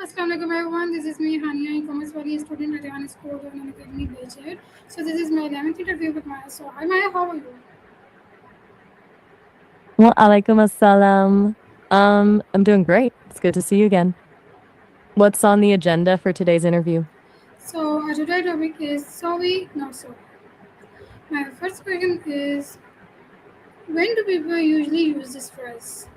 Assalamualaikum everyone, this is me Hania, e-commerce value student at Rehan School of Academy Beijing. So this is my 11th interview with Maya. So hi Maya, how are you? Well, alaikum assalam. I'm doing great. It's good to see you again. What's on the agenda for today's interview? So our today's topic is sorry, not sorry. My first question is, when do people usually use this phrase?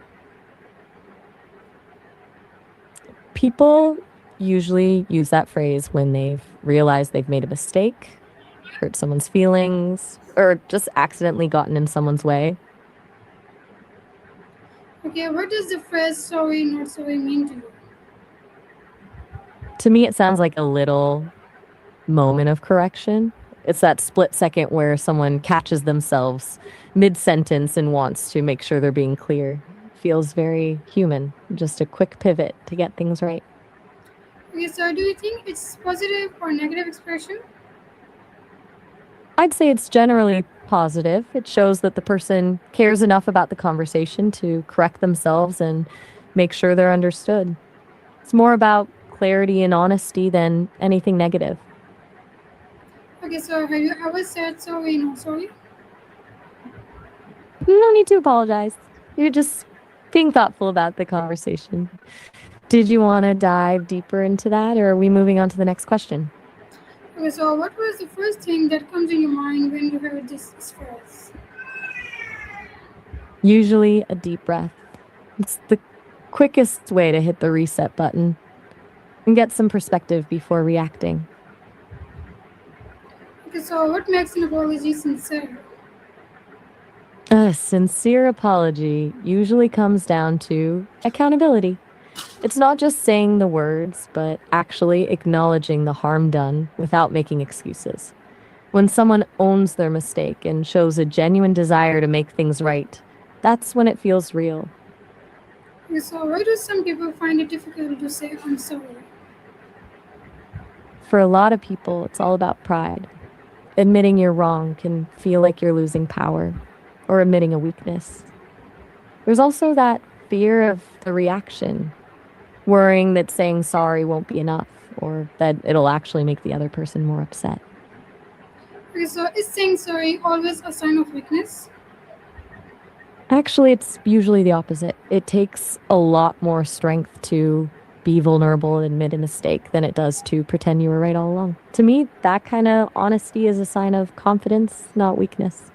People usually use that phrase when they've realized they've made a mistake, hurt someone's feelings, or just accidentally gotten in someone's way. Okay, what does the phrase sorry, not sorry mean to you? To me, it sounds like a little moment of correction. It's that split second where someone catches themselves mid sentence and wants to make sure they're being clear. Feels very human, just a quick pivot to get things right. Okay, so do you think it's positive or negative expression? I'd say it's generally positive. It shows that the person cares enough about the conversation to correct themselves and make sure they're understood. It's more about clarity and honesty than anything negative. Okay, so have you ever said sorry, not sorry? You don't need to apologize. You're just being thoughtful about the conversation. Did you want to dive deeper into that, or are we moving on to the next question? Okay, so what was the first thing that comes in your mind when you heard this phrase? Usually a deep breath. It's the quickest way to hit the reset button and get some perspective before reacting. Okay, so what makes an apology sincere? A sincere apology usually comes down to accountability. It's not just saying the words, but actually acknowledging the harm done without making excuses. When someone owns their mistake and shows a genuine desire to make things right, that's when it feels real. Okay, so why do some people find it difficult to say I'm sorry? For a lot of people, it's all about pride. Admitting you're wrong can feel like you're losing power or admitting a weakness. There's also that fear of the reaction, worrying that saying sorry won't be enough or that it'll actually make the other person more upset. Okay, so is saying sorry always a sign of weakness? Actually, it's usually the opposite. It takes a lot more strength to be vulnerable and admit a mistake than it does to pretend you were right all along. To me, that kind of honesty is a sign of confidence, not weakness.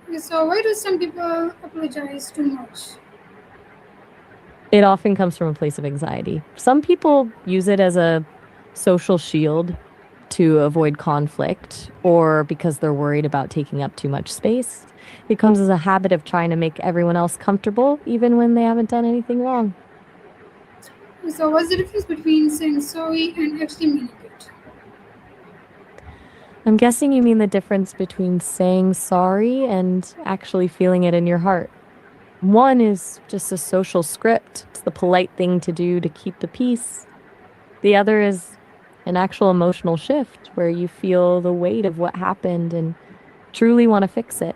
Okay, so why do some people apologize too much? It often comes from a place of anxiety. Some people use it as a social shield to avoid conflict or because they're worried about taking up too much space. It comes as a habit of trying to make everyone else comfortable, even when they haven't done anything wrong. Okay, so what's the difference between saying sorry and actually meaning it? I'm guessing you mean the difference between saying sorry and actually feeling it in your heart. One is just a social script, it's the polite thing to do to keep the peace. The other is an actual emotional shift where you feel the weight of what happened and truly want to fix it.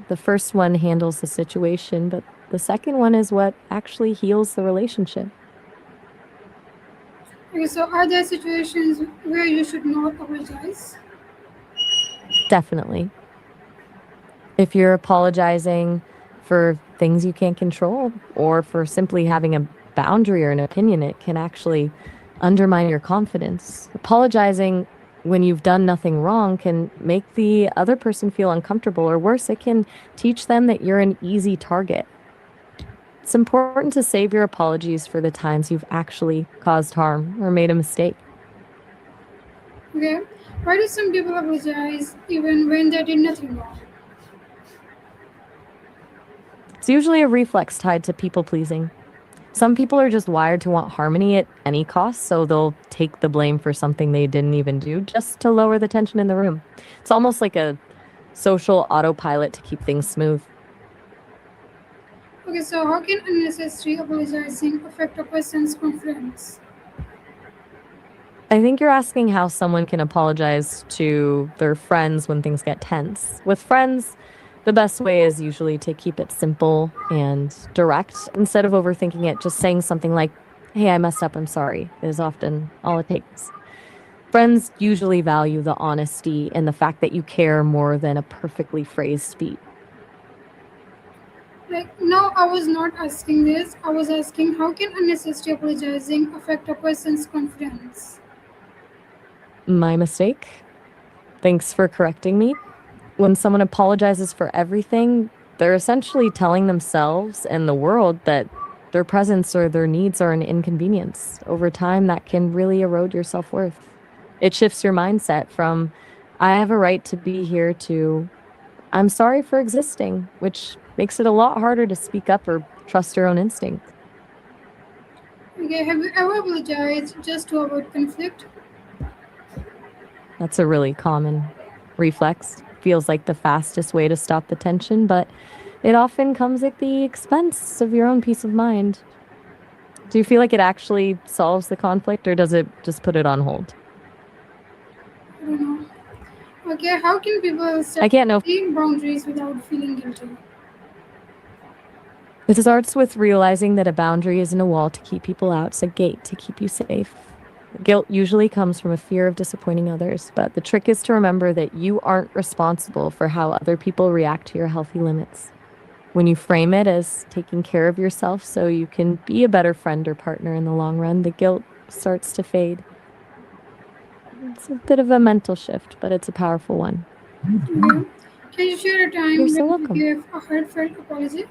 The first one handles the situation, but the second one is what actually heals the relationship. Okay, so are there situations where you should not apologize? Definitely. If you're apologizing for things you can't control or for simply having a boundary or an opinion, it can actually undermine your confidence. Apologizing when you've done nothing wrong can make the other person feel uncomfortable, or worse, it can teach them that you're an easy target. It's important to save your apologies for the times you've actually caused harm or made a mistake. Okay, why do some people apologize even when they did nothing wrong? It's usually a reflex tied to people pleasing. Some people are just wired to want harmony at any cost, so they'll take the blame for something they didn't even do just to lower the tension in the room. It's almost like a social autopilot to keep things smooth. Okay, so how can unnecessary apologizing affect a person's confidence? I think you're asking how someone can apologize to their friends when things get tense. With friends, the best way is usually to keep it simple and direct. Instead of overthinking it, just saying something like, Hey, I messed up, I'm sorry, is often all it takes. Friends usually value the honesty and the fact that you care more than a perfectly phrased speech. Like, no, I was not asking this. I was asking how can unnecessary apologizing affect a person's confidence? My mistake. Thanks for correcting me. When someone apologizes for everything, they're essentially telling themselves and the world that their presence or their needs are an inconvenience. Over time, that can really erode your self worth. It shifts your mindset from, I have a right to be here, to, I'm sorry for existing, which makes it a lot harder to speak up or trust your own instincts. Okay, have you ever apologized just to avoid conflict? That's a really common reflex. Feels like the fastest way to stop the tension, but it often comes at the expense of your own peace of mind. Do you feel like it actually solves the conflict or does it just put it on hold? I don't know. Okay, how can people I set can't know. healthy boundaries without feeling guilty? It starts with realizing that a boundary isn't a wall to keep people out, it's a gate to keep you safe. Guilt usually comes from a fear of disappointing others, but the trick is to remember that you aren't responsible for how other people react to your healthy limits. When you frame it as taking care of yourself so you can be a better friend or partner in the long run, the guilt starts to fade. It's a bit of a mental shift, but it's a powerful one. Okay. Can you share a You're time so when you welcome. gave a heartfelt apology?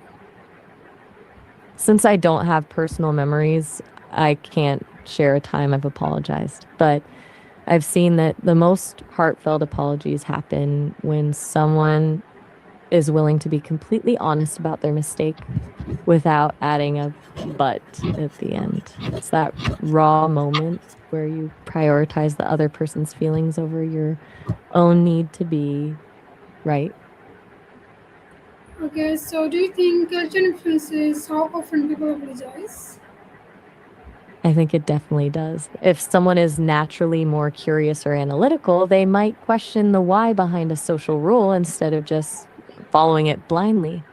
Since I don't have personal memories, I can't share a time I've apologized, but I've seen that the most heartfelt apologies happen when someone is willing to be completely honest about their mistake without adding a but at the end. It's that raw moment where you prioritize the other person's feelings over your own need to be right. Okay, so do you think culture influences how often people apologize? I think it definitely does. If someone is naturally more curious or analytical, they might question the why behind a social rule instead of just following it blindly.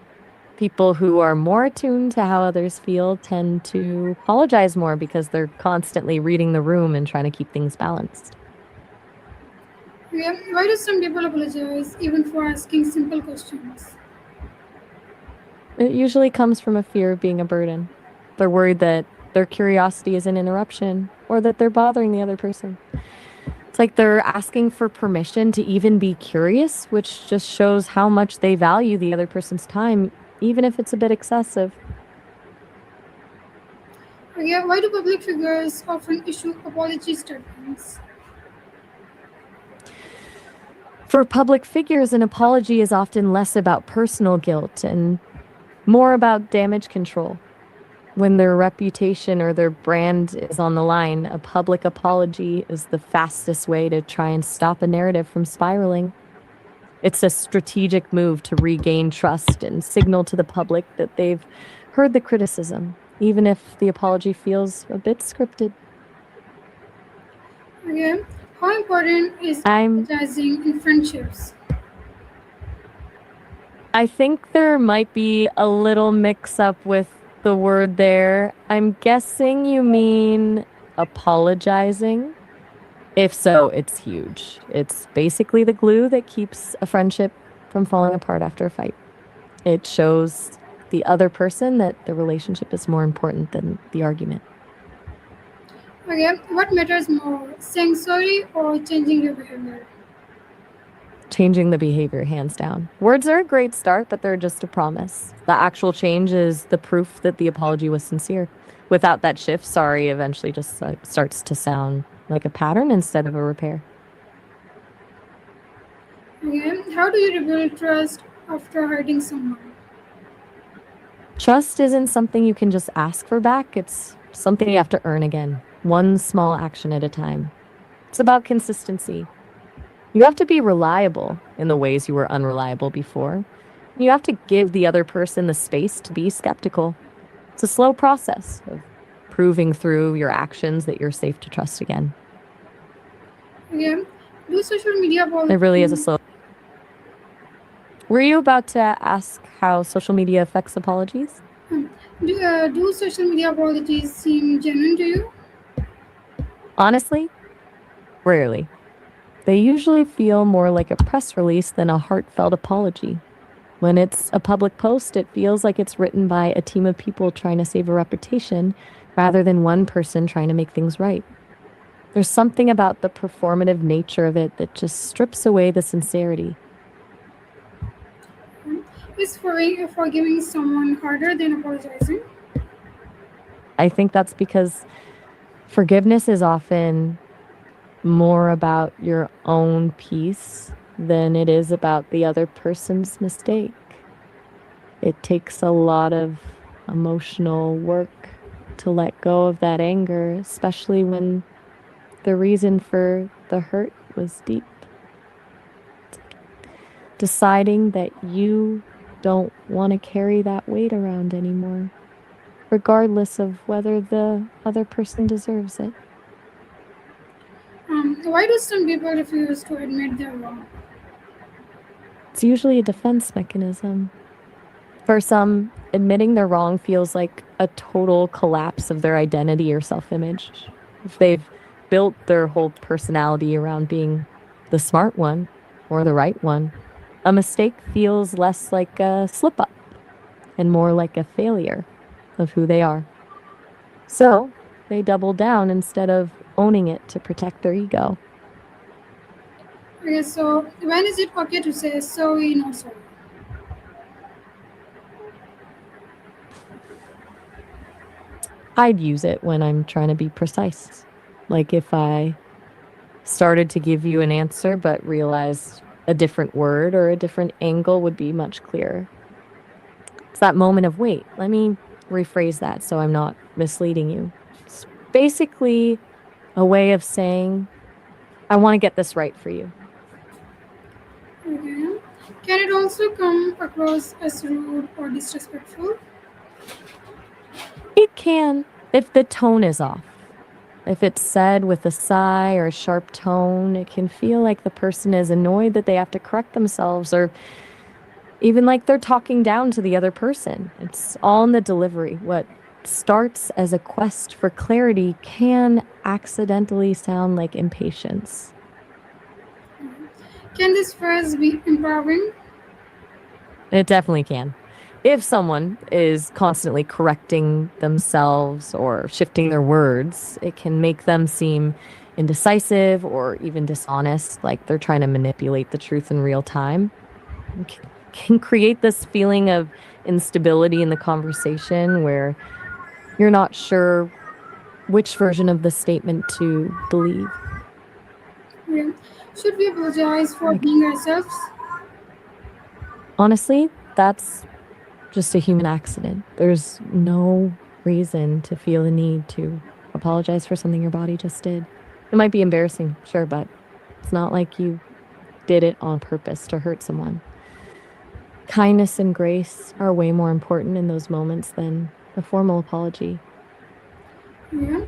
People who are more attuned to how others feel tend to apologize more because they're constantly reading the room and trying to keep things balanced. Okay, why do some people apologize even for asking simple questions? It usually comes from a fear of being a burden. They're worried that their curiosity is an interruption or that they're bothering the other person. It's like they're asking for permission to even be curious, which just shows how much they value the other person's time, even if it's a bit excessive. Okay, why do public figures often issue apology statements? For public figures, an apology is often less about personal guilt and more about damage control. When their reputation or their brand is on the line, a public apology is the fastest way to try and stop a narrative from spiraling. It's a strategic move to regain trust and signal to the public that they've heard the criticism, even if the apology feels a bit scripted. Okay, how important is I'm apologizing in friendships? I think there might be a little mix up with the word there. I'm guessing you mean apologizing. If so, it's huge. It's basically the glue that keeps a friendship from falling apart after a fight. It shows the other person that the relationship is more important than the argument. Okay, what matters more, saying sorry or changing your behavior? Changing the behavior, hands down. Words are a great start, but they're just a promise. The actual change is the proof that the apology was sincere. Without that shift, sorry eventually just starts to sound like a pattern instead of a repair. Okay, how do you rebuild trust after hurting someone? Trust isn't something you can just ask for back, it's something you have to earn again, one small action at a time. It's about consistency. You have to be reliable in the ways you were unreliable before. You have to give the other person the space to be skeptical. It's a slow process of proving through your actions that you're safe to trust again. Okay, do social media It really is a apologies? slow. Were you about to ask how social media affects apologies? Um, do social media apologies seem genuine to you? Honestly, rarely. They usually feel more like a press release than a heartfelt apology. When it's a public post, it feels like it's written by a team of people trying to save a reputation rather than one person trying to make things right. There's something about the performative nature of it that just strips away the sincerity. Is forgiving someone harder than apologizing? I think that's because forgiveness is often more about your own peace than it is about the other person's mistake. It takes a lot of emotional work to let go of that anger, especially when the reason for the hurt was deep. Deciding that you don't want to carry that weight around anymore, regardless of whether the other person deserves it. Why do some people refuse to admit they're wrong? It's usually a defense mechanism. For some, admitting they're wrong feels like a total collapse of their identity or self image. If they've built their whole personality around being the smart one or the right one, a mistake feels less like a slip up and more like a failure of who they are. So they double down instead of owning it to protect their ego. Okay, so when is it okay to say sorry, not sorry? I'd use it when I'm trying to be precise. Like if I started to give you an answer but realized a different word or a different angle would be much clearer. It's that moment of wait, let me rephrase that so I'm not misleading you. It's basically a way of saying, I want to get this right for you. Okay. Can it also come across as rude or disrespectful? It can, if the tone is off. If it's said with a sigh or a sharp tone, it can feel like the person is annoyed that they have to correct themselves or even like they're talking down to the other person. It's all in the delivery. What starts as a quest for clarity can accidentally sound like impatience. Can this phrase be empowering? It definitely can. If someone is constantly correcting themselves or shifting their words, it can make them seem indecisive or even dishonest, like they're trying to manipulate the truth in real time. Can create this feeling of instability in the conversation where you're not sure which version of the statement to believe. Yeah. Should we apologize for Like, being ourselves? honestly, that's just a human accident. There's no reason to feel the need to apologize for something your body just did. It might be embarrassing, sure, but it's not like you did it on purpose to hurt someone. Kindness and grace are way more important in those moments than a formal apology. Yeah.